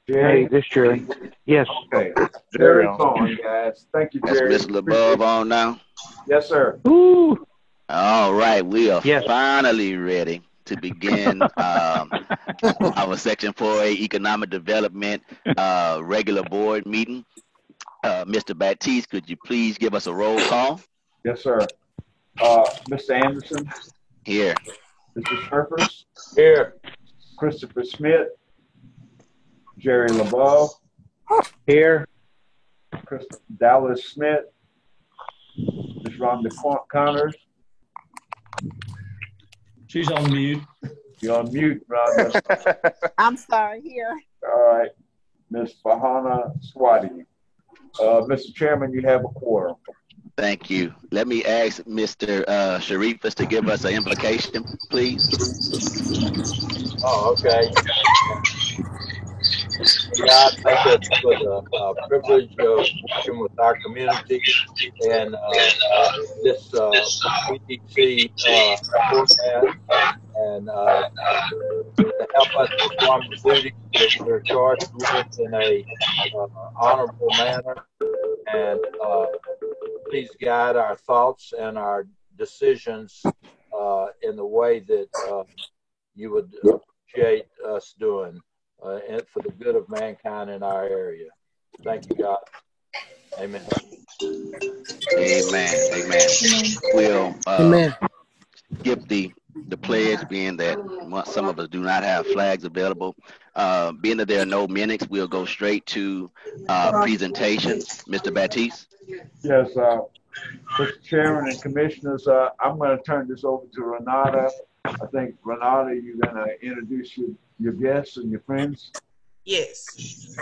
Jerry? Hey, this Jerry. Yes. Okay. Jerry's on, guys. Thank you, That's Jerry. Mr. LeBub on now. Yes, sir. Ooh. All right, we are Yes. finally ready to begin our Section 4A Economic Development regular board meeting. Mr. Baptiste, could you please give us a roll call? Yes, sir. Mr. Anderson. Here. Mr. Sherpers. Here. Christopher Smith. Jerry LeBeau. Here. Dallas Smith. Ms. Rhonda Connors. She's on mute. You're on mute, Rhonda. I'm sorry, here. All right. Ms. Fahana Swati. Mr. Chairman, you have a quorum. Thank you. Let me ask Mr. Sharifas to give us an invocation, please. Oh, okay. God, thank us for the privilege of working with our community and this EDC forecast and to help us perform the duties that we're charged with in a honorable manner. And please guide our thoughts and our decisions in the way that you would appreciate us doing. And for the good of mankind in our area. Thank you, God. Amen. Amen. Amen. We'll skip the pledge, being that some of us do not have flags available. Being that there are no minutes, we'll go straight to presentations. Mr. Baptiste? Yes, Mr. Chairman and Commissioners, I'm going to turn this over to Renata. I think, Renata, you're going to introduce your guests and your friends. Yes.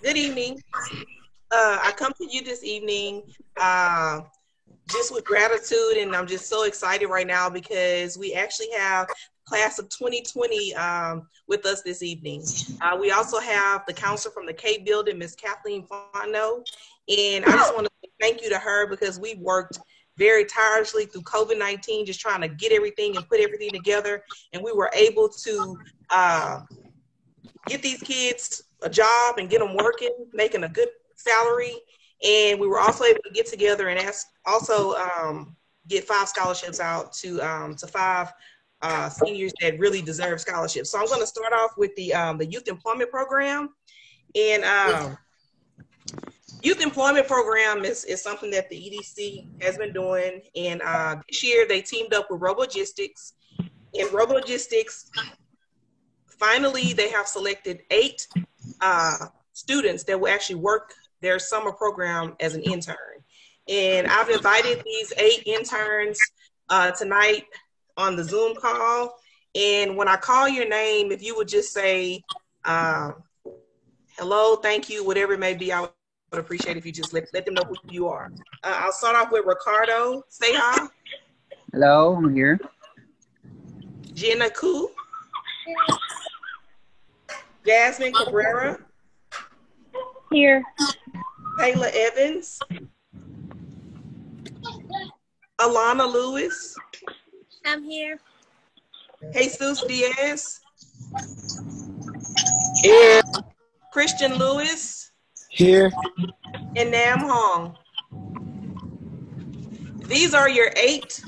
Good evening. I come to you this evening just with gratitude, and I'm just so excited right now because we actually have class of 2020 with us this evening. We also have the counselor from the K building, Ms. Kathleen Fano, and I just want to say thank you to her because we worked very tirelessly through COVID-19, just trying to get everything and put everything together. And we were able to get these kids a job and get them working, making a good salary. And we were also able to get together and get 5 scholarships out to 5 seniors that really deserve scholarships. So I'm going to start off with the Youth Employment Program. And Youth Employment Program is something that the EDC has been doing. And this year they teamed up with Robogistics. And Robogistics, finally, they have selected 8 students that will actually work their summer program as an intern. And I've invited these 8 interns tonight on the Zoom call. And when I call your name, if you would just say, hello, thank you, whatever it may be, I would appreciate if you just let them know who you are. I'll start off with Ricardo. Say hi. Hello, I'm here. Jenna Koo. Jasmine Cabrera. Here. Taylor Evans. Alana Lewis. I'm here. Jesus Diaz. Here. Christian Lewis. Here. And Nam Hong. These are your 8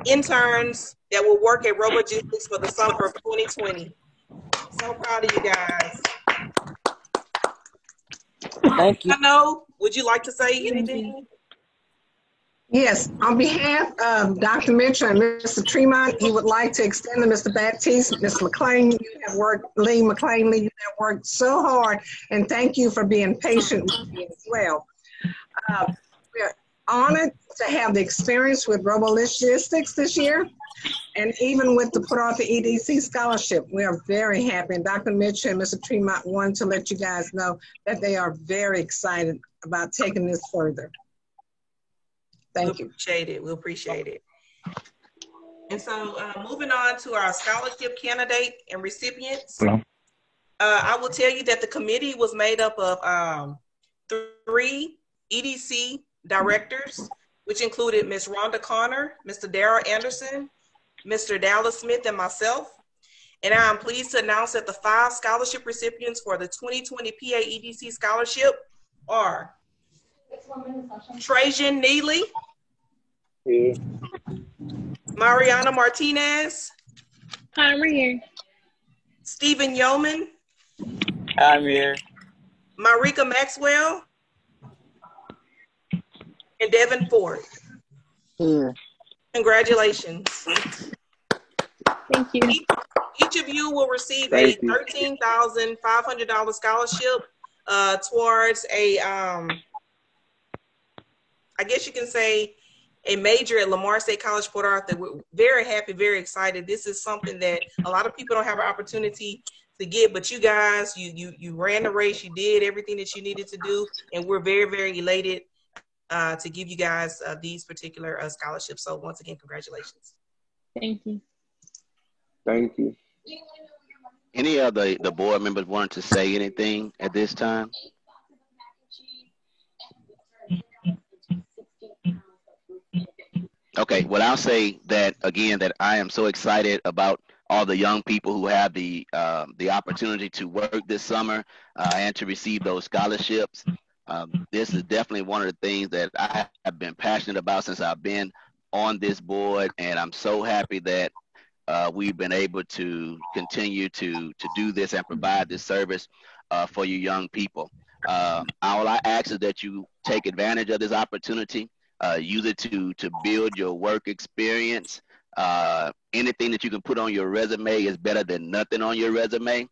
interns that will work at Robogistics for the summer of 2020. So proud of you guys. Thank you. Know, would you like to say anything? Yes, on behalf of Dr. Mitchell and Mr. Tremont, he would like to extend to Mr. Baptiste, Ms. McLean, you have worked, Lee McLean, you have worked so hard, and thank you for being patient with me as well. We're honored to have the experience with Robogistics this year, and even with the put off the EDC scholarship. We are very happy, and Dr. Mitchell and Mr. Tremont wanted to let you guys know that they are very excited about taking this further. Thank you. We'll appreciate it. And so moving on to our scholarship candidate and recipients. I will tell you that the committee was made up of 3 EDC directors. which included Ms. Rhonda Connor, Mr. Darrell Anderson, Mr. Dallas Smith, and myself. And I am pleased to announce that the 5 scholarship recipients for the 2020 PAEDC Scholarship are Trajan Neely, Here. Mariana Martinez, I'm here. Stephen Yeoman, I'm here. Marika Maxwell, and Devin Ford. Here. Congratulations. Thank you. Each of you will receive Thank a you. $13,500 scholarship towards a, I guess you can say, a major at Lamar State College, Port Arthur. We're very happy, very excited. This is something that a lot of people don't have an opportunity to get, but you guys, you ran the race, you did everything that you needed to do, and we're very, very elated to give you guys these particular scholarships. So once again, congratulations. Thank you. Thank you. Any of the board members want to say anything at this time? Okay, well, I'll say that again, that I am so excited about all the young people who have the opportunity to work this summer and to receive those scholarships. This is definitely one of the things that I have been passionate about since I've been on this board, and I'm so happy that we've been able to continue to do this and provide this service for you young people. All I ask is that you take advantage of this opportunity. Use it to build your work experience. Anything that you can put on your resume is better than nothing on your resume,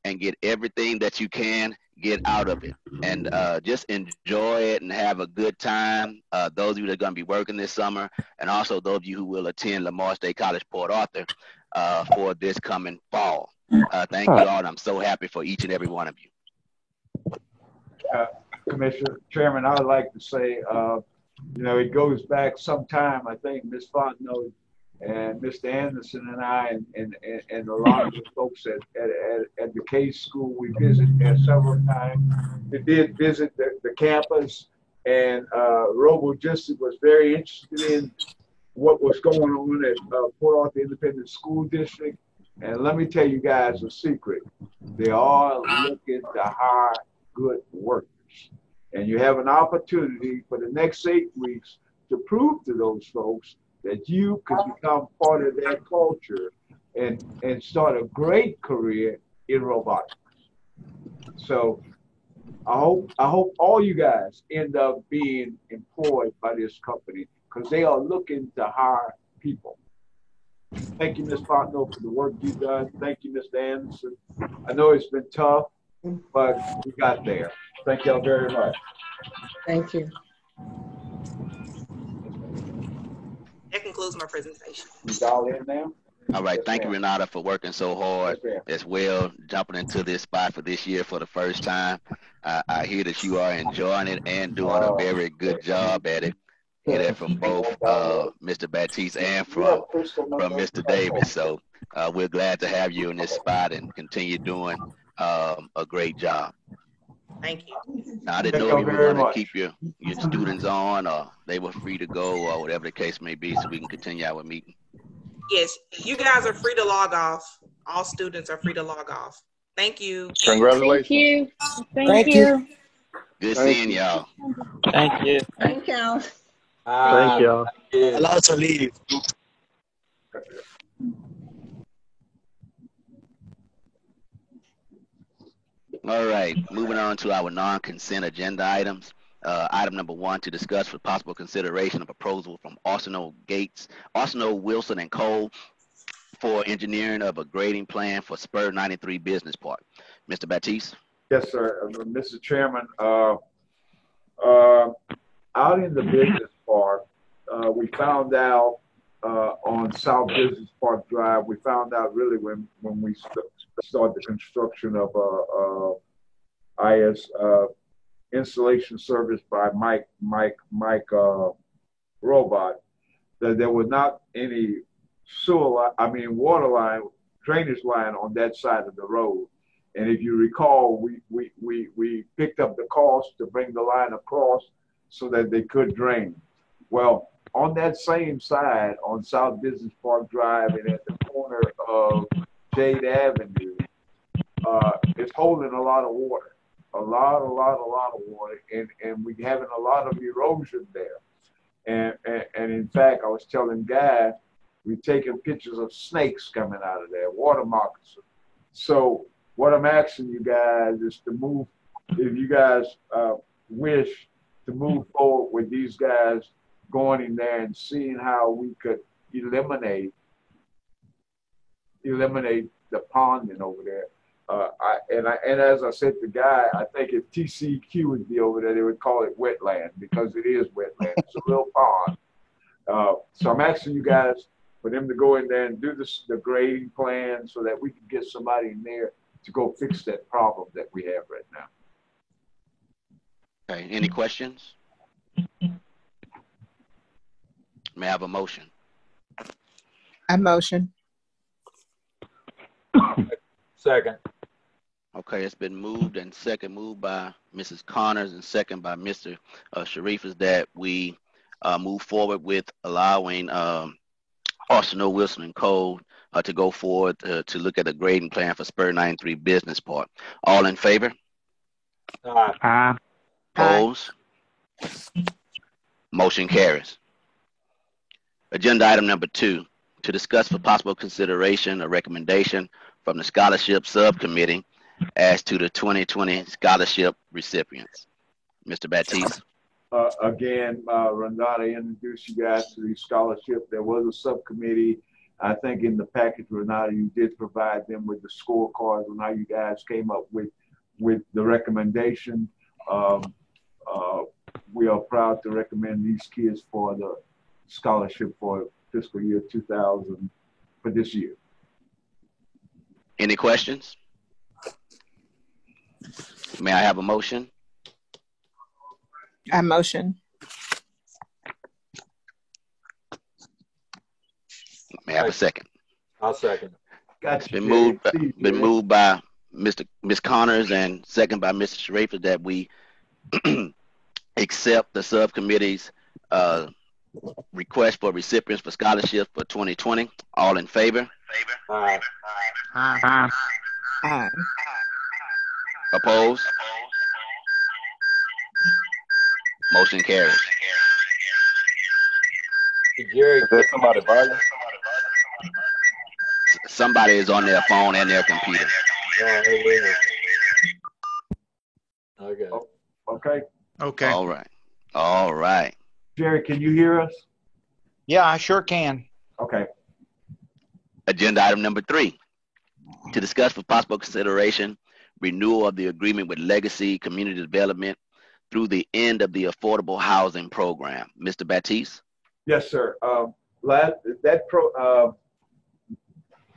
and get everything that you can get out of it. And just enjoy it and have a good time. Those of you that are going to be working this summer, and also those of you who will attend Lamar State College, Port Arthur for this coming fall. Thank you all, and I'm so happy for each and every one of you. Commissioner Chairman, I would like to say, you know, it goes back some time. I think Ms. Fontenot and Mr. Anderson and I and a lot of the folks at the Case School, we visited there several times. We did visit the campus, and Robogistic was very interested in what was going on at Port Arthur Independent School District. And let me tell you guys a secret. They are looking to hire good workers. And you have an opportunity for the next 8 weeks to prove to those folks that you can become part of their culture and start a great career in robotics. So I hope all you guys end up being employed by this company, because they are looking to hire people. Thank you, Ms. Fontenot, for the work you've done. Thank you, Mr. Anderson. I know it's been tough, but we got there. Thank y'all very much. Thank you. That concludes my presentation. You all in now? All right, Yes, thank you, ma'am. Renata, for working so hard Yes, ma'am. as well, jumping into this spot for this year for the first time. I hear that you are enjoying it and doing a very good job at it. Hear that from both Mr. Baptiste and from Mr. Davis. So we're glad to have you in this spot and continue doing a great job. Thank you. Now, I didn't know if you were going to keep your students on, or they were free to go, or whatever the case may be, so we can continue our meeting. Yes, you guys are free to log off. All students are free to log off. Thank you. Congratulations. Thank you. Thank you. Good seeing y'all. Thank you. Thank y'all. Thank y'all. Allowed to leave. All right, moving on to our non-consent agenda items. Item number 1, to discuss for possible consideration a proposal from Arsenal Wilson and Cole for engineering of a grading plan for Spur 93 Business Park. Mr. Baptiste? Yes, sir. Mr. Chairman, out in the business park, we found out on South Business Park Drive, we found out really when we started the construction of IS installation service by Mike Robot, that there was not any water line, drainage line on that side of the road. And if you recall, we picked up the cost to bring the line across so that they could drain. Well, on that same side, on South Business Park Drive and at the corner of Jade Avenue, it's holding a lot of water, a lot of water, and we're having a lot of erosion there. And in fact, I was telling Guy, we're taking pictures of snakes coming out of there, water moccasins. So what I'm asking you guys is to move, if you guys wish to move forward with these guys going in there and seeing how we could eliminate the ponding over there. And as I said to Guy, I think if TCEQ would be over there, they would call it wetland because it is wetland. It's a little pond. So I'm asking you guys for them to go in there and do the grading plan so that we can get somebody in there to go fix that problem that we have right now. Okay, any questions? May I have a motion? I motion. Second. Okay, it's been moved and moved by Mrs. Connors and second by Mr. Sharifas that we move forward with allowing Arsenal, Wilson, and Cole to go forward to look at a grading plan for Spur 93 Business Park. All in favor? Aye. Opposed? Motion carries. Agenda item number 2, to discuss for possible consideration a recommendation from the Scholarship Subcommittee as to the 2020 scholarship recipients. Mr. Baptiste. Again, Renata introduced you guys to the scholarship. There was a subcommittee. I think in the package, Renata, you did provide them with the scorecards on how you guys came up with the recommendation. We are proud to recommend these kids for the scholarship for fiscal year 2000 for this year. Any questions? May I have a motion? I motion. May I have a second? I'll second. It's been moved by Ms. Connors and second by Mr. Sharifas that we accept the subcommittee's request for recipients for scholarships for 2020. All in favor? Aye. Aye. Aye. Opposed? Motion carries. Jerry, Is there somebody volume? Somebody is on their phone and their computer. Okay. Okay. Okay. All right. All right. Jerry, can you hear us? Yeah, I sure can. Okay. Agenda item number 3, to discuss for possible consideration renewal of the agreement with Legacy Community Development through the end of the affordable housing program. Mr. Baptiste? Yes, sir. I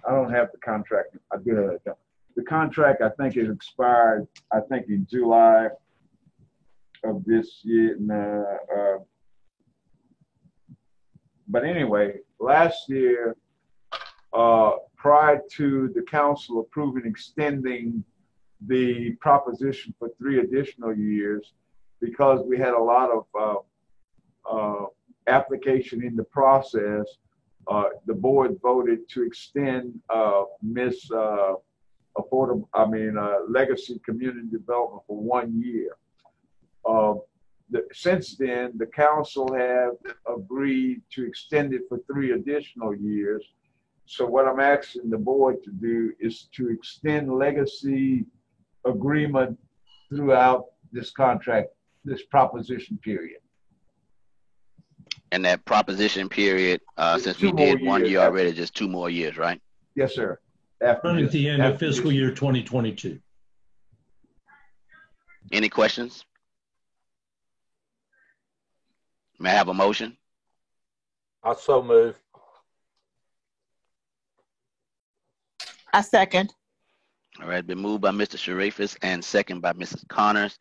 don't have the contract. I do have it. The contract, I think, is expired, I think, in July of this year. But anyway, last year, prior to the council approving extending the proposition for 3 additional years, because we had a lot of application in the process, the board voted to extend Legacy Community Development for 1 year. Since then, the council have agreed to extend it for 3 additional years. So what I'm asking the board to do is to extend Legacy agreement throughout this contract, this proposition period. And that proposition period, since we did 1 year already, just 2 more years, right? Yes, sir. Running at the end of fiscal year 2022. Any questions? May I have a motion? I so move. I second. All right, been moved by Mr. Sharifas and second by Mrs. Connors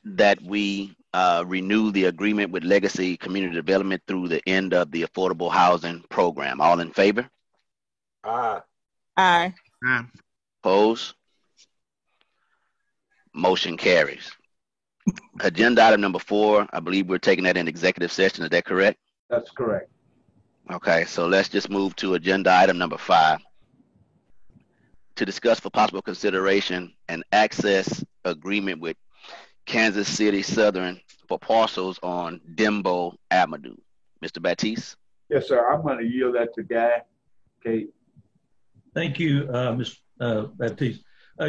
that we renew the agreement with Legacy Community Development through the end of the affordable housing program. All in favor? Aye. Aye. Aye. Opposed? Motion carries. Agenda item number 4, I believe we're taking that in executive session. Is that correct? That's correct. Okay, so let's just move to agenda item number 5. To discuss for possible consideration an access agreement with Kansas City Southern for parcels on Dembo Avenue. Mr. Baptiste? Yes, sir. I'm going to yield that to Guy. Okay. Thank you, Mr. Baptiste.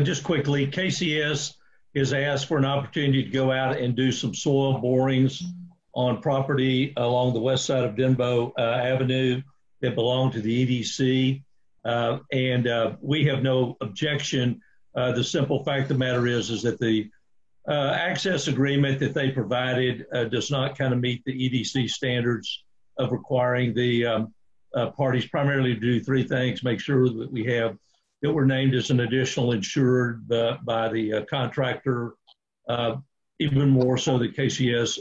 Just quickly, KCS has asked for an opportunity to go out and do some soil borings on property along the west side of Denbo Avenue that belong to the EDC. And we have no objection. The simple fact of the matter is that the access agreement that they provided does not kind of meet the EDC standards of requiring the parties primarily to do 3 things: make sure that we're named as an additional insured by the contractor, even more so the KCS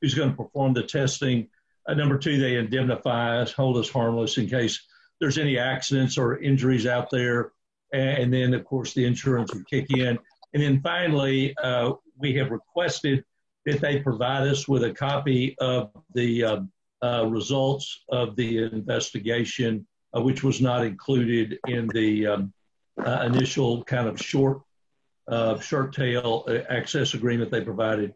who's going to perform the testing. Number 2, they indemnify us, hold us harmless in case there's any accidents or injuries out there. And then, of course, the insurance would kick in. And then finally, we have requested that they provide us with a copy of the results of the investigation, which was not included in the initial kind of short tail access agreement they provided.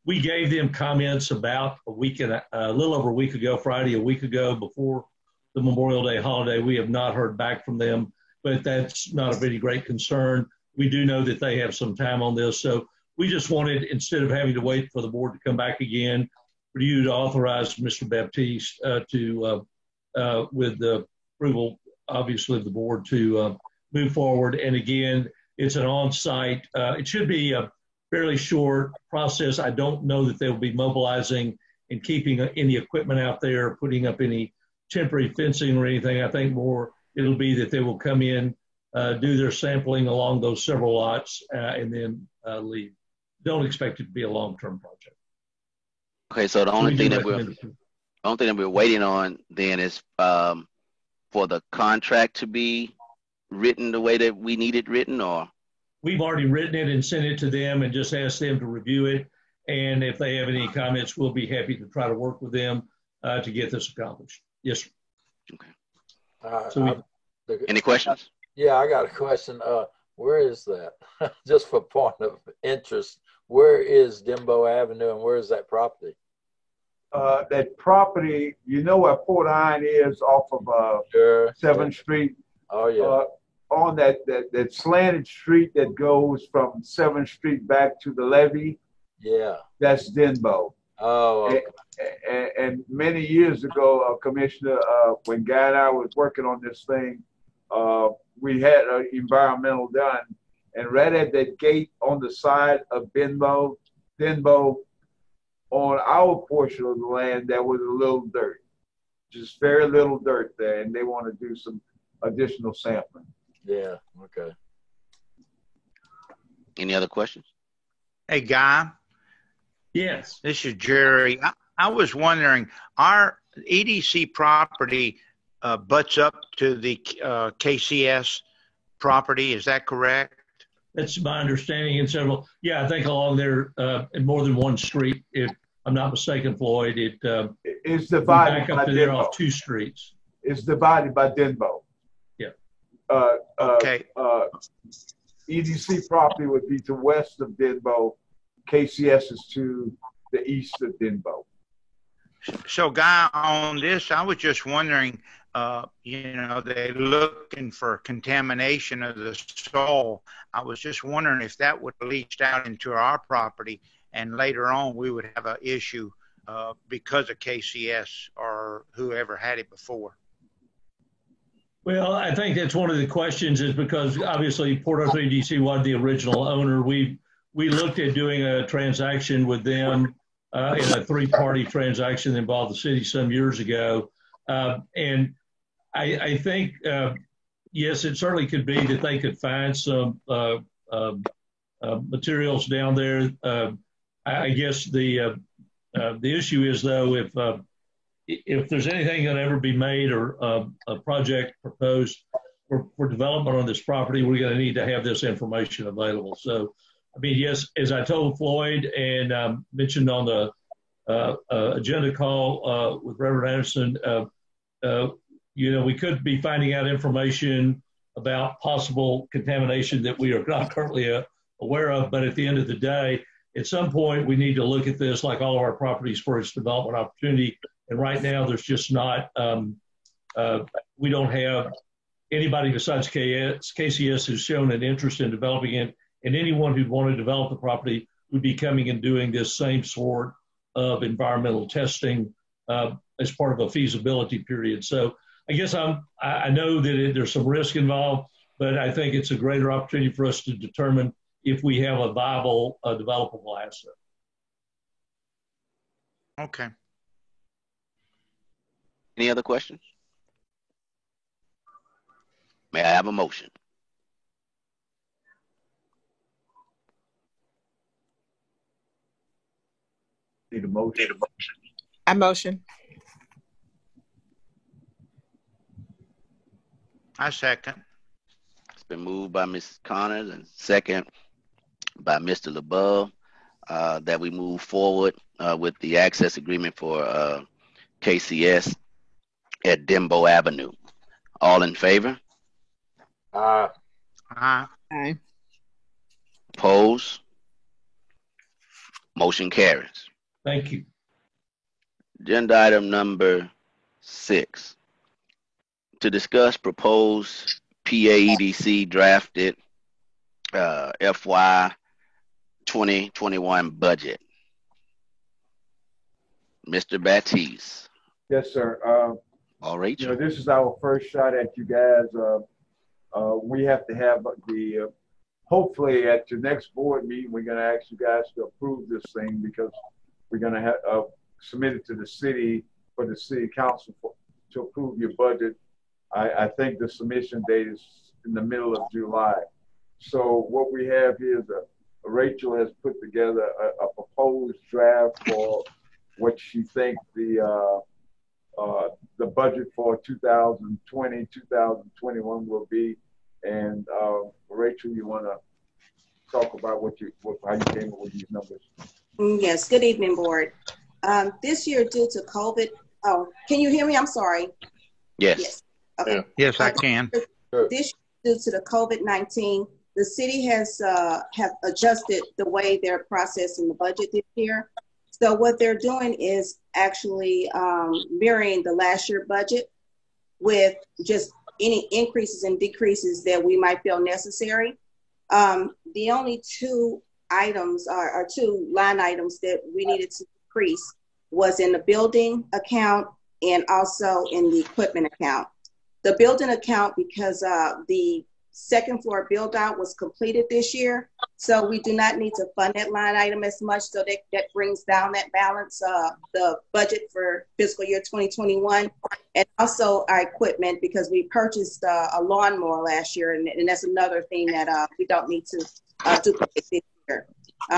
We gave them comments about a little over a week ago, Friday, a week ago, before the Memorial Day holiday. We have not heard back from them, but that's not a very great concern. We do know that they have some time on this. So we just wanted, instead of having to wait for the board to come back again, for you to authorize Mr. Baptiste with the approval, obviously, of the board to move forward. And again, it's an on-site. It should be a fairly short process. I don't know that they'll be mobilizing and keeping any equipment out there, putting up any temporary fencing or anything. I think more it'll be that they will come in, do their sampling along those several lots, and then leave. Don't expect it to be a long-term project. Okay, so the only thing that we're waiting on then is for the contract to be written the way that we need it written, or? We've already written it and sent it to them and just asked them to review it. And if they have any comments, we'll be happy to try to work with them to get this accomplished. Yes, sir. Okay. Any questions? Yeah, I got a question. Where is that? Just for point of interest, where is Dembo Avenue and where is that property? That property, you know where Port Iron is off of 7th Street? Oh, yeah. On that slanted street that goes from 7th Street back to the levee. Yeah. That's Denbo. Oh, okay. And many years ago, Commissioner, when Guy and I was working on this thing, we had an environmental done. And right at that gate on the side of Denbo, on our portion of the land, there was a little dirt, just very little dirt there. And they want to do some additional sampling. Yeah, okay. Any other questions? Hey, Guy. Yes. This is Jerry. I was wondering, our EDC property butts up to the KCS property. Is that correct? That's my understanding in several. Yeah, I think along there in more than one street, if I'm not mistaken, Floyd, it's divided back up to there off 2 streets. It's divided by Denbo. Yeah. Okay. EDC property would be to west of Denbo. KCS is to the east of Denbo. So, Guy, on this, I was just wondering, they're looking for contamination of the soil. I was just wondering if that would have leached out into our property, and later on we would have an issue because of KCS or whoever had it before. Well, I think that's one of the questions, is because obviously Port Arthur EDC was the original owner. We looked at doing a transaction with them in a 3-party transaction that involved the city some years ago. And I think, yes, it certainly could be that they could find some materials down there. I guess the issue is, though, if there's anything that ever be made or a project proposed for development on this property, we're going to need to have this information available. So I mean, yes, as I told Floyd and mentioned on the agenda call with Reverend Anderson, we could be finding out information about possible contamination that we are not currently aware of. But at the end of the day, at some point, we need to look at this like all of our properties for its development opportunity. And right now, there's just not, we don't have anybody besides KCS who's shown an interest in developing it. And anyone who'd want to develop the property would be coming and doing this same sort of environmental testing as part of a feasibility period. So I guess I know that there's some risk involved, but I think it's a greater opportunity for us to determine if we have a viable, developable asset. Okay. Any other questions? May I have a motion? Need a motion. I motion. I second. It's been moved by Ms. Connors and second by Mr. LeBeau that we move forward with the access agreement for KCS at Dembo Avenue. All in favor? Aye. Aye. Opposed? Motion carries. Thank you. Agenda item number 6. To discuss proposed PAEDC drafted FY 2021 budget. Mr. Baptiste. Yes, sir. All right. This is our first shot at you guys. We have to have hopefully at your next board meeting, we're going to ask you guys to approve this thing because we're going to have submit it to the city for the city council to approve your budget. I think the submission date is in the middle of July. So what we have here is Rachel has put together a proposed draft for what she thinks the budget for 2020, 2021 will be. And Rachel, you want to talk about how you came up with these numbers? Yes. Good evening, board. This year, due to COVID, can you hear me? I'm sorry. Yes. Okay. Yes, I can. This year, due to the COVID-19, the city has have adjusted the way they're processing the budget this year. So what they're doing is actually mirroring the last year budget with just any increases and decreases that we might feel necessary. The only two items are two line items that we needed to decrease was in the building account and also in the equipment account. The building account, because the second floor build out was completed this year, so we do not need to fund that line item as much, so that brings down that balance, the budget for fiscal year 2021. And also our equipment, because we purchased a lawnmower last year, and that's another thing that we don't need to duplicate this year.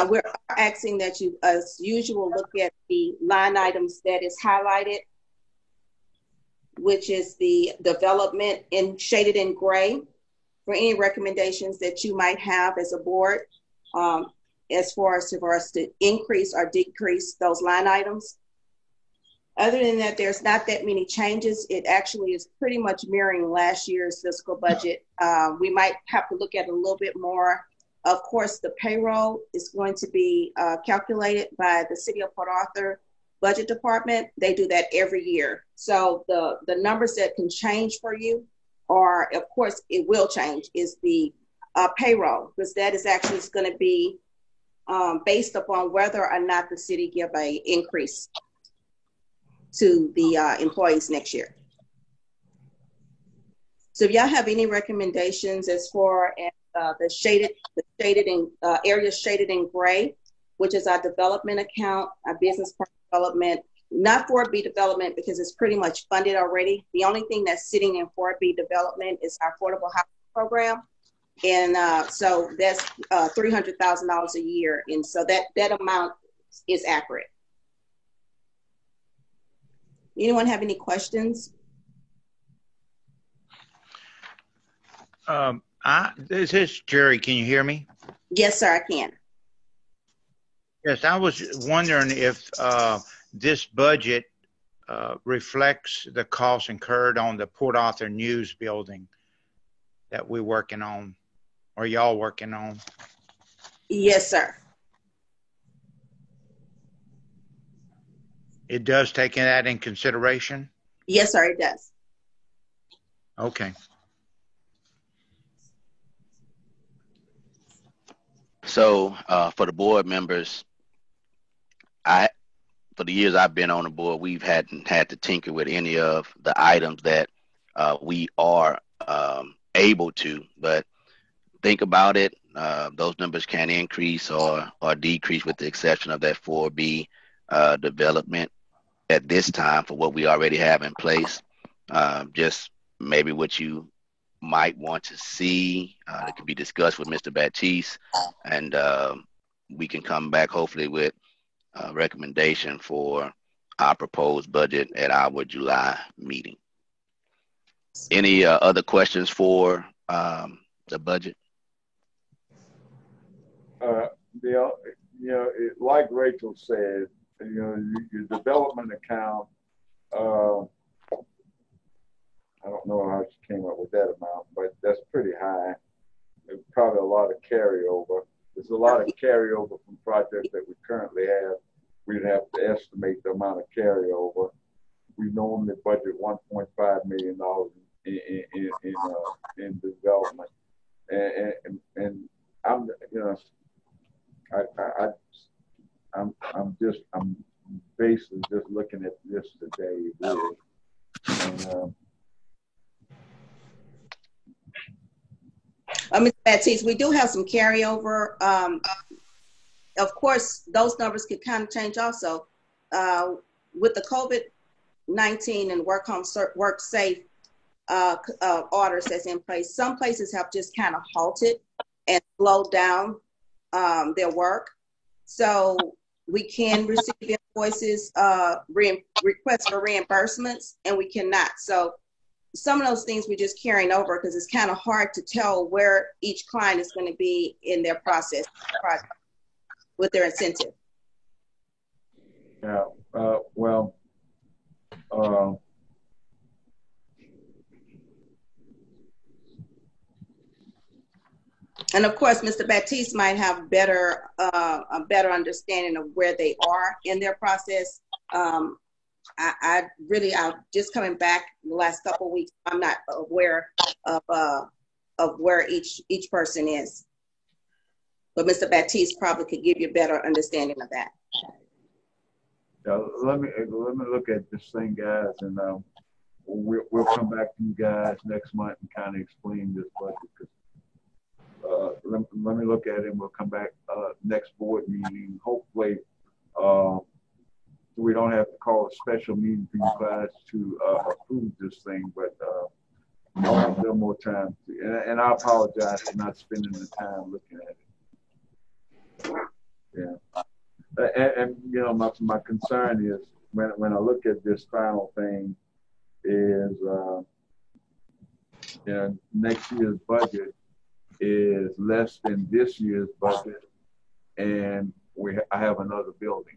We're asking that you, as usual, look at the line items that is highlighted, which is the development shaded in gray, for any recommendations that you might have as a board as far as for us to increase or decrease those line items. Other than that, there's not that many changes. It actually is pretty much mirroring last year's fiscal budget. We might have to look at it a little bit more. Of course, the payroll is going to be calculated by the City of Port Arthur Budget Department. They do that every year. So the numbers that can change for you, or of course it will change, is the payroll, because that is actually going to be based upon whether or not the city give a increase to the employees next year. So if y'all have any recommendations as far as the shaded in areas shaded in gray, which is our development account, our business park development, not 4B development because it's pretty much funded already. The only thing that's sitting in 4B development is our affordable housing program. And so that's $300,000 a year. And so that amount is accurate. Anyone have any questions? This is Jerry. Can you hear me? Yes, sir, I can. Yes, I was wondering if this budget reflects the costs incurred on the Port Arthur News building that we're working on, or y'all working on. Yes, sir. It does take that in consideration? Yes, sir, it does. Okay. So for the board members, for the years I've been on the board, we've hadn't had to tinker with any of the items that we are able to, but think about it. Those numbers can increase or decrease with the exception of that 4B development at this time for what we already have in place. Just maybe what you might want to see. It can be discussed with Mr. Baptiste, and we can come back hopefully with a recommendation for our proposed budget at our July meeting. Any other questions for the budget? Like Rachel said, your development account, I don't know how she came up with that amount, but that's pretty high. There's probably a lot of carryover. There's a lot of carryover from projects that we currently have. We'd have to estimate the amount of carryover. We normally budget $1.5 million in development, and I'm I'm basically just looking at this today, really. And, Mr. Baptiste, we do have some carryover. Of course, those numbers could kind of change also. With the COVID-19 and work safe orders that's in place, some places have just kind of halted and slowed down their work. So we can receive invoices, requests for reimbursements, and we cannot. So some of those things we're just carrying over because it's kind of hard to tell where each client is going to be in their process with their incentive. Yeah, and of course, Mr. Baptiste might have a better understanding of where they are in their process. I'm just coming back the last couple of weeks. I'm not aware of where each person is, but Mr. Baptiste probably could give you a better understanding of that. Yeah, let me look at this thing, guys, and we'll come back to you guys next month and kind of explain this budget. Let me look at it, and we'll come back next board meeting. Hopefully, we don't have to call a special meeting for you guys to approve this thing, but I'll have a little more time. And I apologize for not spending the time looking at it. Yeah. And my concern is when I look at this final thing is, next year's budget is less than this year's budget, and I have another building.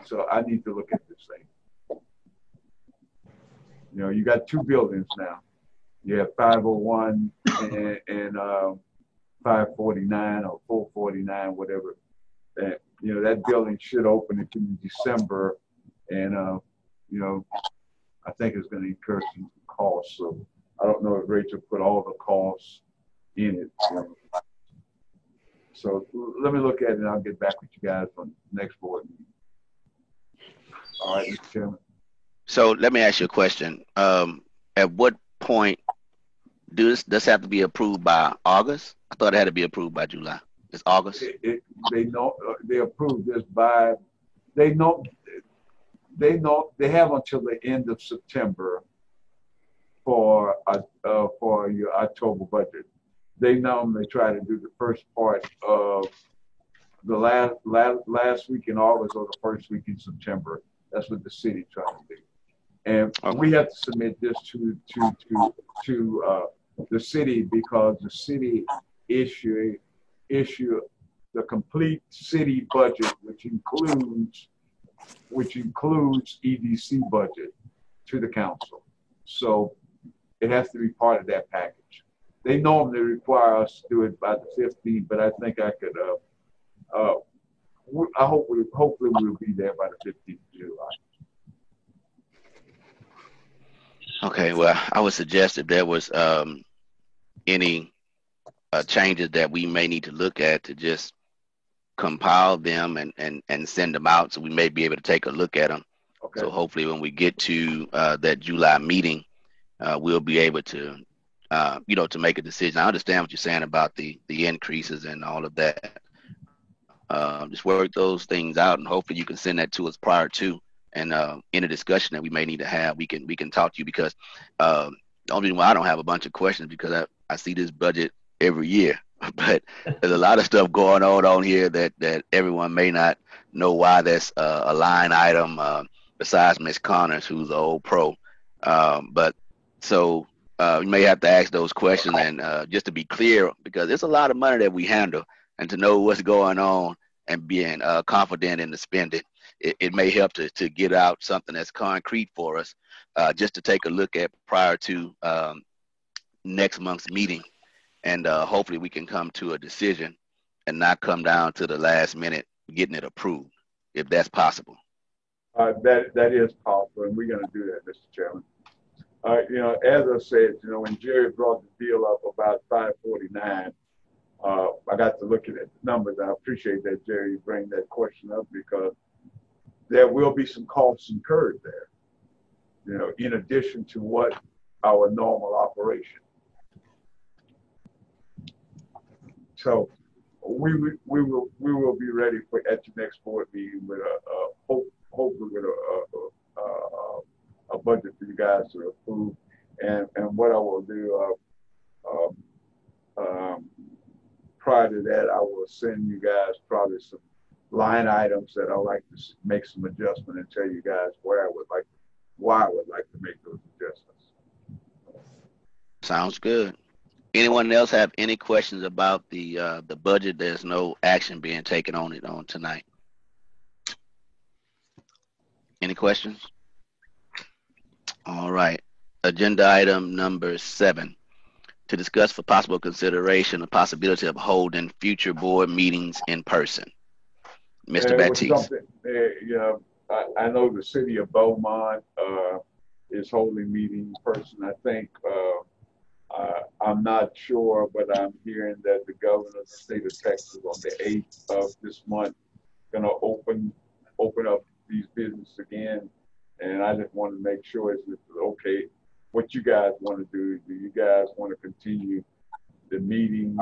So I need to look at this thing. You got two buildings now. You have 501 and 549 or 449, whatever. That building should open in December, and I think it's going to incur some costs. So I don't know if Rachel put all the costs in it. So let me look at it, and I'll get back with you guys on the next board meeting. All right, Mr. Chairman. So let me ask you a question. At what point does this have to be approved by August? I thought it had to be approved by July. It's August. They approved this by. They have until the end of September for your October budget. They normally try to do the first part of the last week in August or the first week in September. That's what the city tries to do, and we have to submit this to the city because the city issue the complete city budget, which includes EDC budget to the council. So it has to be part of that package. They normally require us to do it by the 15th, but I think I could, hopefully we'll be there by the 15th of July. Okay, well, I would suggest if there was any changes that we may need to look at, to just compile them and send them out, so we may be able to take a look at them. Okay. So hopefully when we get to that July meeting, we'll be able to, to make a decision. I understand what you're saying about the increases and all of that. Just work those things out, and hopefully you can send that to us prior to, and in a discussion that we may need to have, we can talk to you, because the only reason why I don't have a bunch of questions, because I see this budget every year, but there's a lot of stuff going on here that everyone may not know why that's a line item, besides Ms. Connors, who's an old pro. But so you may have to ask those questions, and just to be clear, because it's a lot of money that we handle, and to know what's going on and being confident in the spending, it may help to get out something that's concrete for us, just to take a look at prior to next month's meeting. And hopefully we can come to a decision and not come down to the last minute getting it approved, if that's possible. That is possible, and we're going to do that, Mr. Chairman. As I said, when Jerry brought the deal up about 549, I got to looking at the numbers. I appreciate that, Jerry, you bring that question up, because there will be some costs incurred there, in addition to what our normal operation. So we will be ready at your next board meeting with hopefully with a budget for you guys to approve. And what I will do prior to that, I will send you guys probably some line items that I like to make some adjustment, and tell you guys why I would like to make those adjustments. Sounds good. Anyone else have any questions about the budget? There's no action being taken on it tonight. Any questions? All right. Agenda item number 7, to discuss for possible consideration the possibility of holding future board meetings in person. Mr. Baptiste. I know the city of Beaumont is holding meetings in person. I think, I'm not sure, but I'm hearing that the governor of the state of Texas on the 8th of this month going to open up these businesses again. And I just want to make sure it's okay what you guys want to do. Do you guys want to continue the meeting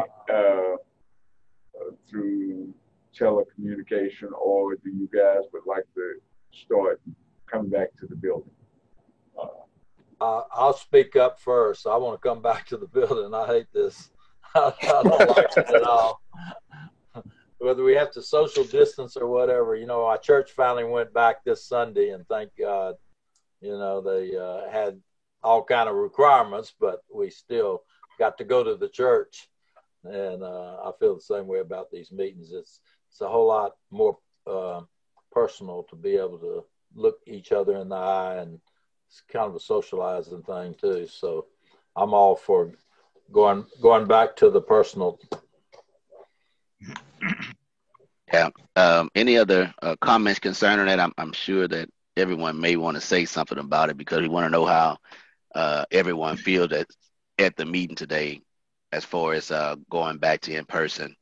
through telecommunication, or do you guys would like to start coming back to the building? I'll speak up first. I want to come back to the building. I hate this. I don't like it at all. Whether we have to social distance or whatever, our church finally went back this Sunday, and thank God, they had all kind of requirements, but we still got to go to the church. And I feel the same way about these meetings. It's a whole lot more personal to be able to look each other in the eye, and it's kind of a socializing thing too. So I'm all for going back to the personal. Yeah. Any other comments concerning that? I'm sure that everyone may want to say something about it, because we want to know how everyone feels at the meeting today, as far as going back to in-person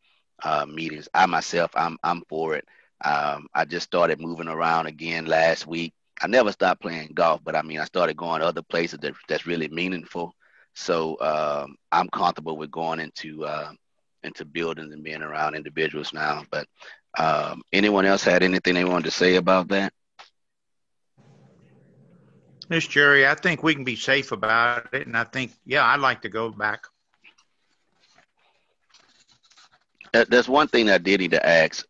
meetings. I myself, I'm for it. I just started moving around again last week. I never stopped playing golf, but I started going to other places that's really meaningful. So I'm comfortable with going into buildings and being around individuals now. But anyone else had anything they wanted to say about that? Miss Jerry, I think we can be safe about it, and I think, I'd like to go back. There's one thing I did need to ask.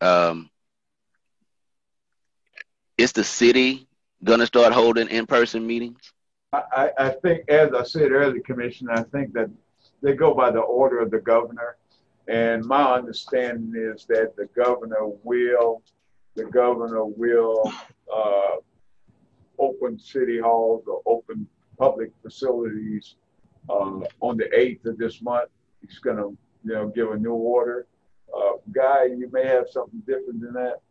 Is the city going to start holding in-person meetings? I think, as I said earlier, Commissioner, I think that they go by the order of the governor. And my understanding is that the governor will open city halls or open public facilities on the 8th of this month. He's going to, give a new order. Guy, you may have something different than that.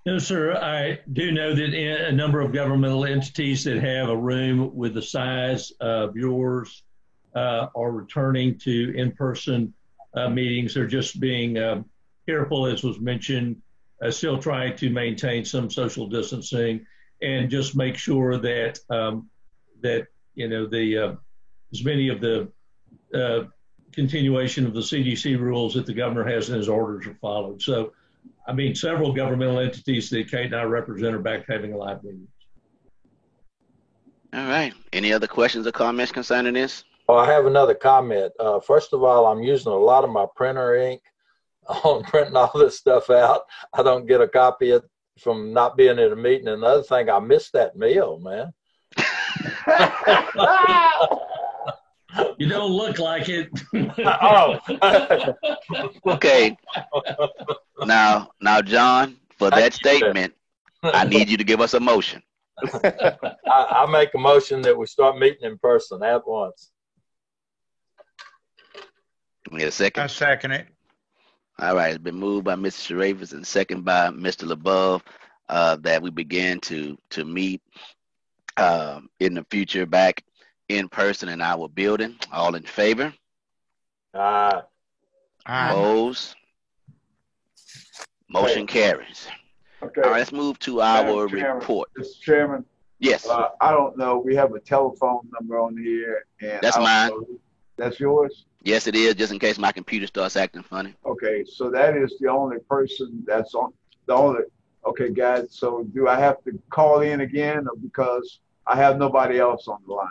No, sir. I do know that a number of governmental entities that have a room with the size of yours are returning to in-person meetings. They're just being careful, as was mentioned, still trying to maintain some social distancing and just make sure that as many of the continuation of the CDC rules that the governor has in his orders are followed. So, I mean, several governmental entities that Kate and I represent are back having live meetings. All right. Any other questions or comments concerning this? Oh, I have another comment. First of all, I'm using a lot of my printer ink on printing all this stuff out. I don't get a copy of from not being at a meeting. And another thing, I missed that meal, man. You don't look like it. Oh. Okay. Now, John, for that statement, I need you to give us a motion. I make a motion that we start meeting in person at once. Can we get a second? I second it. All right. It's been moved by Mr. Sharavis and second by Mr. LeBeau that we begin to meet in the future back in person in our building. All in favor? Aye. Opposed? Motion carries. Okay. All right, let's move to our report. Mr. Chairman. Yes. I don't know. We have a telephone number on here. And that's mine. That's yours? Yes, it is, just in case my computer starts acting funny. Okay, so that is the only person that's on the only. Okay, guys. So do I have to call in again, or because I have nobody else on the line?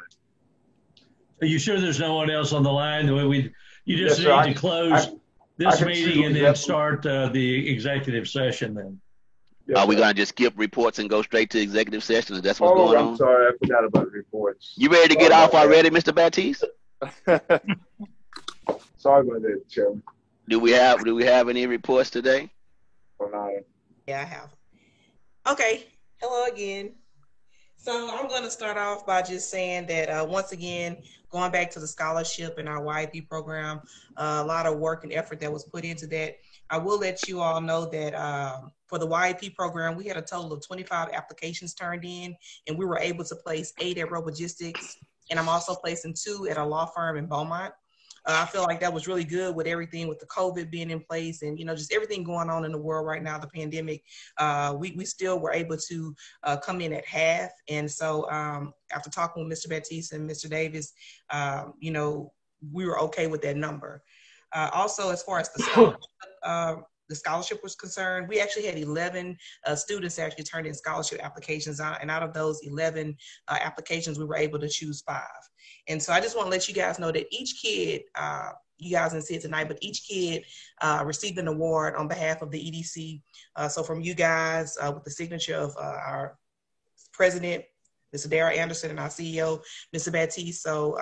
Are you sure there's no one else on the line? You just yes, need to close this meeting and then start the executive session then. Yes, are we going to just skip reports and go straight to executive sessions? That's what's going on? I'm sorry. I forgot about reports. You ready to get off already, Mr. Baptiste? Sorry about that, Chairman. Do we have any reports today? Yeah, I have. Okay. Hello again. So I'm going to start off by just saying that once again, going back to the scholarship and our YP program, a lot of work and effort that was put into that. I will let you all know that for the YP program, we had a total of 25 applications turned in, and we were able to place 8 at Robogistics, and I'm also placing 2 at a law firm in Beaumont. I feel like that was really good with everything with the COVID being in place and, just everything going on in the world right now, the pandemic. We still were able to come in at half. And so after talking with Mr. Baptiste and Mr. Davis, we were okay with that number. Also, as far as the scholarship was concerned, we actually had 11 students actually turned in scholarship applications, and out of those 11 applications, we were able to choose 5. And so I just want to let you guys know that each kid, you guys didn't see it tonight, but each kid received an award on behalf of the EDC. So from you guys, with the signature of our president, Mr. Darrell Anderson, and our CEO, Mr. Baptiste. So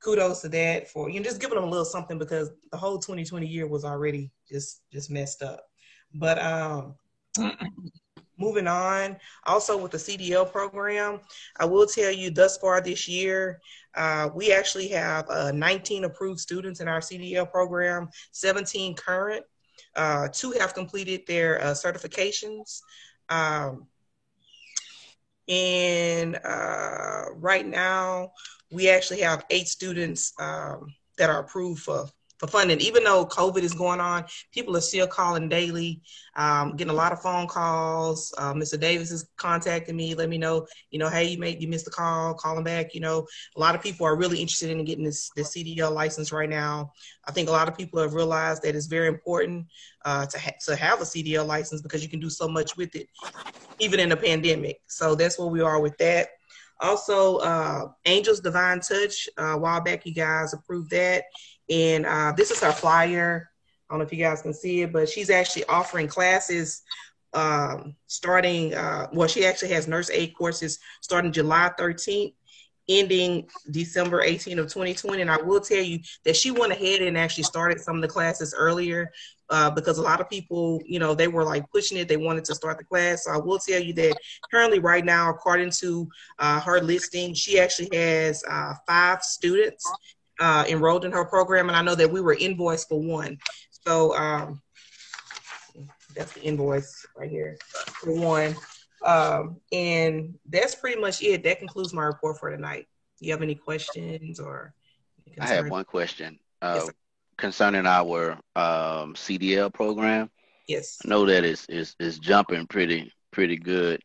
kudos to that for just giving them a little something, because the whole 2020 year was already just messed up. But moving on, also with the CDL program, I will tell you thus far this year, we actually have 19 approved students in our CDL program, 17 current, 2 have completed their certifications. And right now, we actually have 8 students that are approved for funding. Even though COVID is going on, people are still calling daily, getting a lot of phone calls. Mr. Davis is contacting me, let me know, hey, you missed the call, call them back. A lot of people are really interested in getting this CDL license right now. I think a lot of people have realized that it's very important to have a CDL license, because you can do so much with it, even in a pandemic. So that's where we are with that. Also, Angels Divine Touch, a while back you guys approved that. And this is her flyer. I don't know if you guys can see it, but she's actually offering classes starting, she actually has nurse aid courses starting July 13th ending December 18 of 2020. And I will tell you that she went ahead and actually started some of the classes earlier because a lot of people, you know, they were like pushing it. They wanted to start the class. So I will tell you that currently right now, according to her listing, she actually has 5 students enrolled in her program. And I know that we were invoiced for 1. So that's the invoice right here for 1. And that's pretty much it. That concludes my report for tonight. Do you have any questions or concerns? I have one question Yes, concerning our CDL program. Yes. I know that it's jumping pretty good.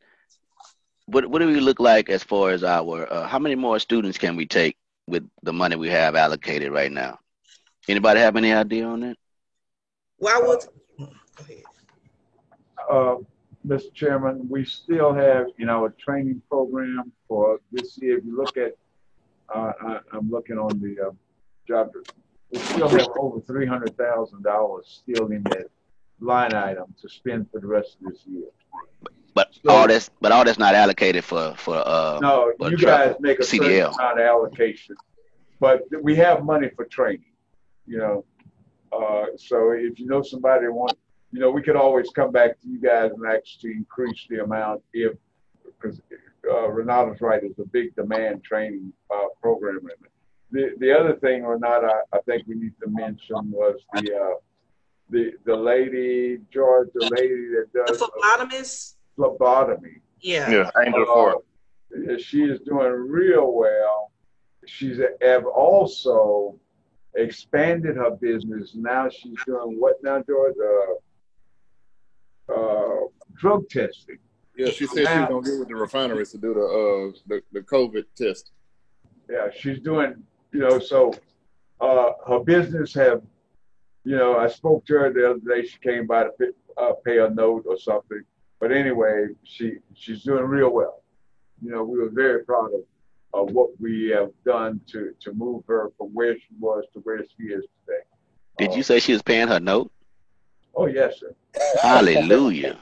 What do we look like as far as our how many more students can we take with the money we have allocated right now? Anybody have any idea on that? Well, I would. Mr. Chairman, we still have, you know, a training program for this year. If you look at, I'm looking on the job, we still have over $300,000 still in that line item to spend for the rest of this year. But all that's not allocated for no, you guys make a certain CDL. amount of allocation, but we have money for training, you know. So if you know somebody wants, you know, we could always come back to you guys and actually increase the amount if, because Renata's right, it's a big demand training program. The other thing, Renata, I think we need to mention was the lady, George, the lady that does phlebotomy. Yeah. Angel Ford. She is doing real well. She's have also expanded her business. Now she's doing what now, George? Drug testing. Yeah, she said she's gonna get with the refineries to do the COVID test. Yeah, she's doing, you know, so her business have, you know, I spoke to her the other day. She came by to pay a note or something. But anyway, she's doing real well. You know, we were very proud of what we have done to move her from where she was to where she is today. Did you say she was paying her note? Oh, yes, sir. Hallelujah.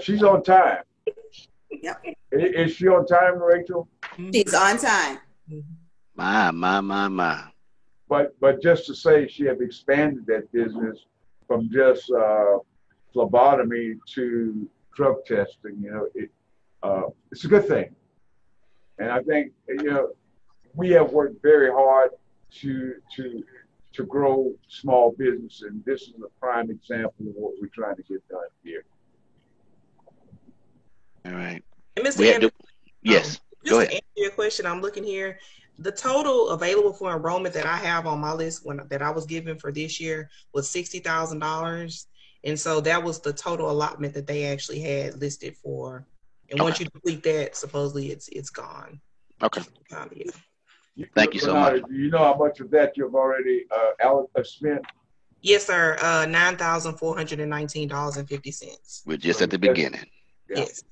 She's on time. Yep. Is she on time, Rachel? She's on time. My. But just to say, she have expanded that business from just phlebotomy to drug testing. You know, it's a good thing. And I think, you know, we have worked very hard to grow small business, and this is a prime example of what we're trying to get done here. All right. And Mr. Anderson, yes, go ahead. To answer your question, I'm looking here. The total available for enrollment that I have on my list that I was given for this year was $60,000. And so that was the total allotment that they actually had listed for. And once you complete that, supposedly it's gone. Okay. Yeah. Thank you so much. Do you know how much of that you've already spent? Yes, sir. $9,419.50. We're just at the beginning. Yes.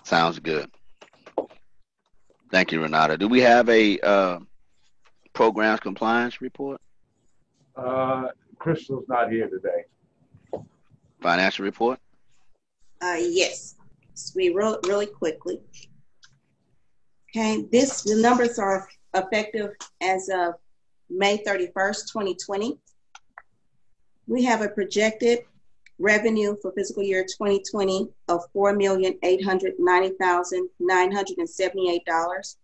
Sounds good. Thank you, Renata. Do we have a programs compliance report? Crystal's not here today. Financial report? Yes. So we wrote really quickly. Okay, the numbers are effective as of May 31st, 2020. We have a projected revenue for fiscal year 2020 of $4,890,978.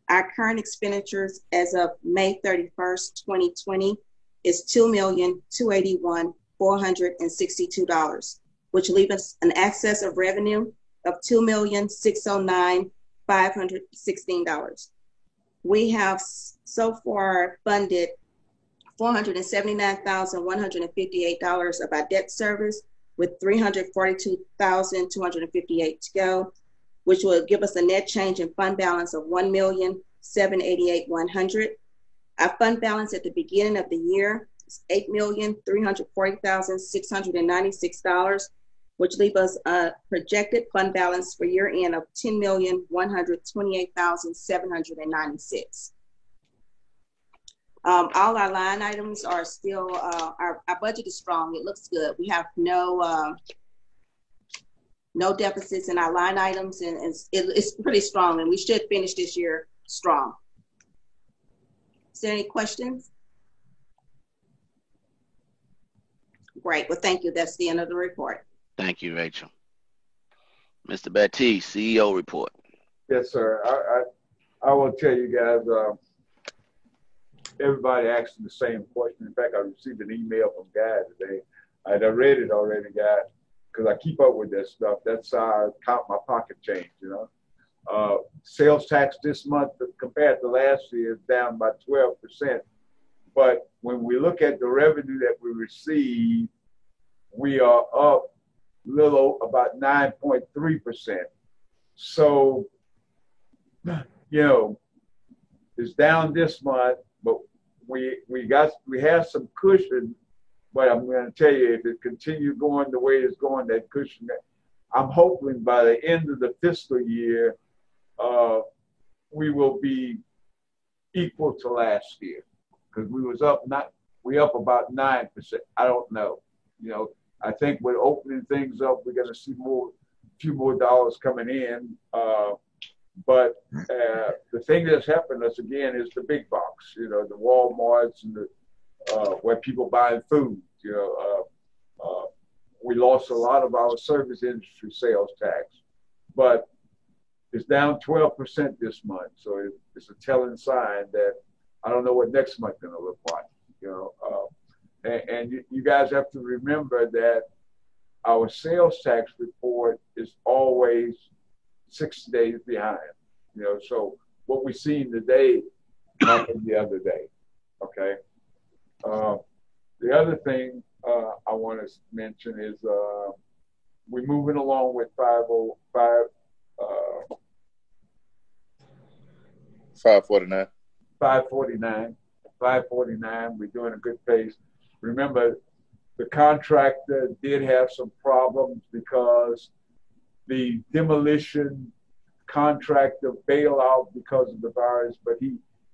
Our current expenditures as of May 31st, 2020 is $2,281,462, which leaves us an excess of revenue of $2,609,516. We have so far funded $479,158 of our debt service, with $342,258 to go, which will give us a net change in fund balance of $1,788,100. Our fund balance at the beginning of the year is $8,340,696, which leaves us a projected fund balance for year end of $10,128,796. All our line items are still, our budget is strong. It looks good. We have no deficits in our line items, and it's pretty strong. And we should finish this year strong. Is there any questions? Great. Well, thank you. That's the end of the report. Thank you, Rachel. Mr. Baptiste, CEO report. Yes, sir. I will tell you guys, everybody asked the same question. In fact, I received an email from Guy today. I read it already, Guy, because I keep up with this stuff. That's how I count my pocket change, you know. Sales tax this month compared to last year is down by 12%. But when we look at the revenue that we receive, we are up little about 9.3%. So, you know, it's down this month, but we have some cushion. But I'm going to tell you, if it continues going the way it's going, that cushion, I'm hoping by the end of the fiscal year, we will be equal to last year, because we up about 9%. I don't know. You know, I think with opening things up, we're going to see a few more dollars coming in. But the thing that's helping us again is the big box. You know, the Walmarts and where people buying food. You know, we lost a lot of our service industry sales tax, but it's down 12% this month. So it's a telling sign that I don't know what next month's going to look like. You know, and you guys have to remember that our sales tax report is always 6 days behind. You know, so what we've seen today happened the other day. Okay. The other thing I want to mention is we're moving along with 549. 549. We're doing a good pace. Remember, the contractor did have some problems because the demolition contractor bailed out because of the virus, but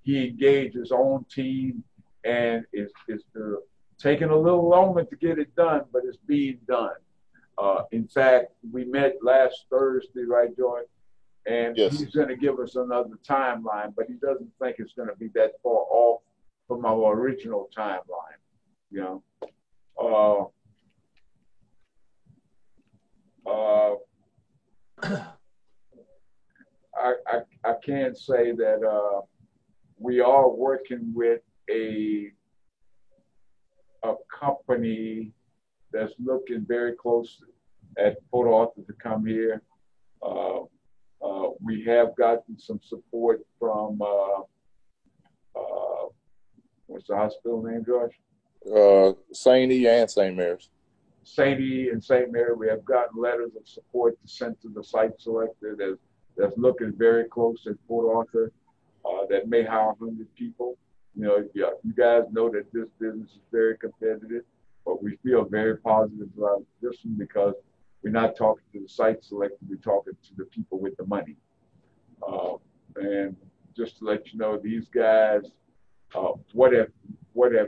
he engaged his own team, and it's taking a little longer to get it done, but it's being done. In fact, we met last Thursday, right, Joy? And yes, he's going to give us another timeline, but he doesn't think it's going to be that far off from our original timeline. You know, I can say that we are working with a company that's looking very close at Port Arthur to come here. We have gotten some support from what's the hospital name, Josh? St. E. and St. Mary's. St. E. and St. Mary. We have gotten letters of support sent to the site selector that's looking very close at Port Arthur. That may hire 100 people. You know, you guys know that this business is very competitive, but we feel very positive about this one because we're not talking to the site selector, we're talking to the people with the money. And just to let you know, these guys, what have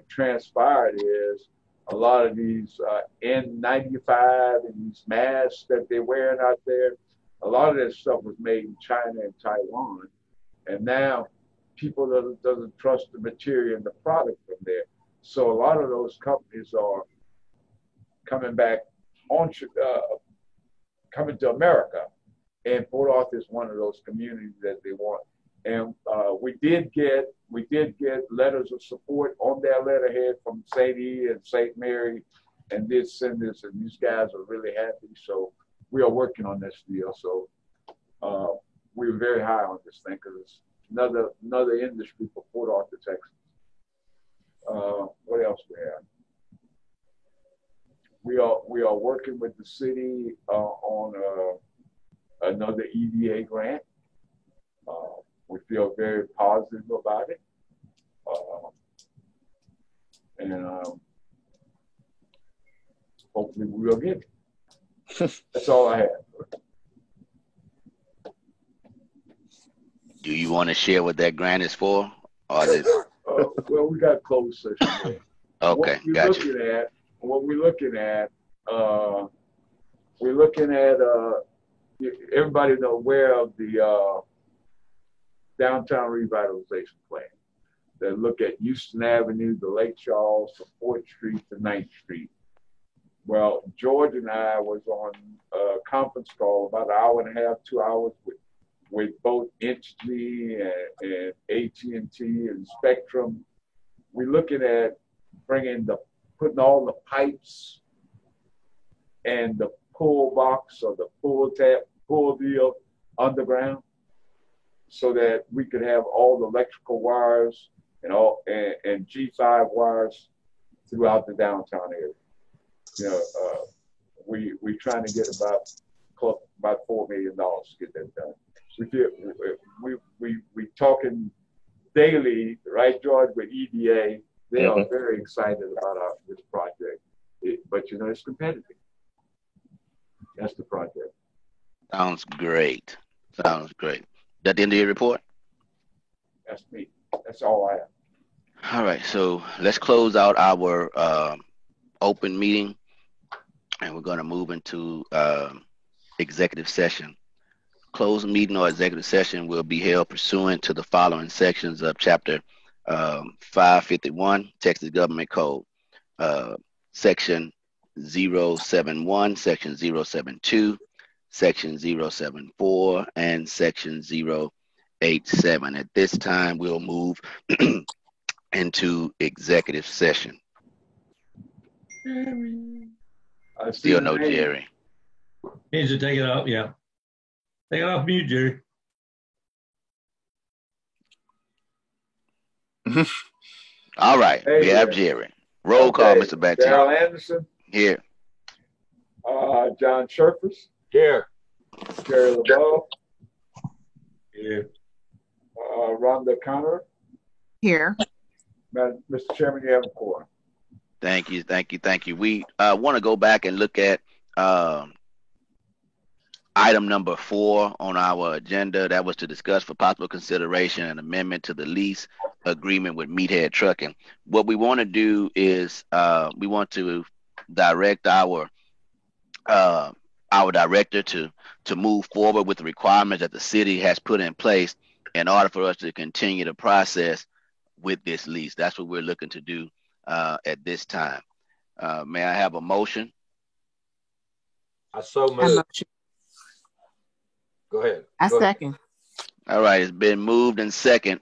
transpired is a lot of these N95 and these masks that they're wearing out there, a lot of that stuff was made in China and Taiwan. And now people doesn't trust the material and the product from there. So a lot of those companies are coming back coming to America. And Port Arthur is one of those communities that they want. And we did get letters of support on their letterhead from St. E. and St. Mary, and did send this, and these guys are really happy. So we are working on this deal. So we were very high on this thing because it's another industry for Port Arthur, Texas. What else we have? We are working with the city on another EDA grant. We feel very positive about it. And hopefully we will get it. That's all I have. Do you want to share what that grant is for? Or well, we got a closed session. Okay, gotcha. What we're looking at, everybody know aware of the downtown revitalization plan that look at Houston Avenue, the Lake Charles, from 4th Street to 9th Street. Well, George and I was on a conference call about an hour and a half, 2 hours with both Entity and AT&T and Spectrum. We're looking at putting all the pipes and the pull box or the pull deal underground so that we could have all the electrical wires and G5 wires throughout the downtown area. You know, we trying to get about $4 million to get that done. We talking daily, right, George, with EDA. They are very excited about this project, but you know, it's competitive. That's the project. Sounds great. Sounds great. That the end of your report? That's me. That's all I have. All right, so let's close out our open meeting, and we're going to move into executive session. Closed meeting or executive session will be held pursuant to the following sections of Chapter 551, Texas Government Code, Section 071, Section 072, Section 074, and Section 087. At this time, we'll move into executive session. Still no Jerry. Needs to take it off, yeah. Take it off mute, Jerry. All right, we have Jerry. Roll call, Mr. Baptiste. Darrell Anderson. Here. John Sherfers. Here. Jerry LeBeau. Here. Rhonda Connor. Here. Mr. Chairman, you have a quorum. Thank you, thank you, thank you. We want to go back and look at item number 4 on our agenda. That was to discuss for possible consideration an amendment to the lease agreement with Meathead Trucking. What we want to do is we want to direct our director to move forward with the requirements that the city has put in place in order for us to continue the process with this lease. That's what we're looking to do at this time. May I have a motion? I so move. Go ahead. I second. All right, it's been moved and second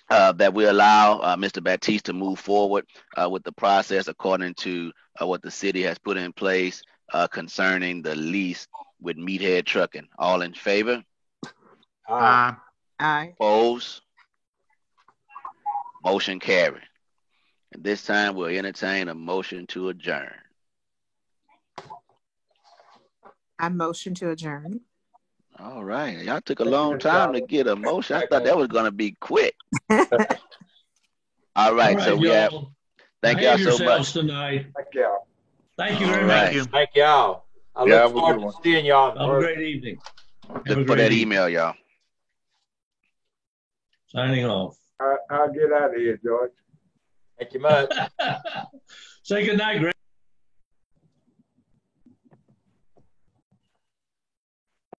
that we allow Mr. Baptiste to move forward with the process according to what the city has put in place concerning the lease with Meathead Trucking. All in favor? Aye. Aye. Opposed? Motion carried. At this time, we'll entertain a motion to adjourn. I motion to adjourn. All right. Y'all took a long time to get a motion. I thought that was going to be quick. All right. So we have, thank y'all so much. Tonight. Thank y'all. Thank you very much. Thank y'all. I look forward to seeing y'all. Have a great evening. Look for that email, y'all. Signing off. I'll get out of here, George. Thank you much. Say good night, Greg.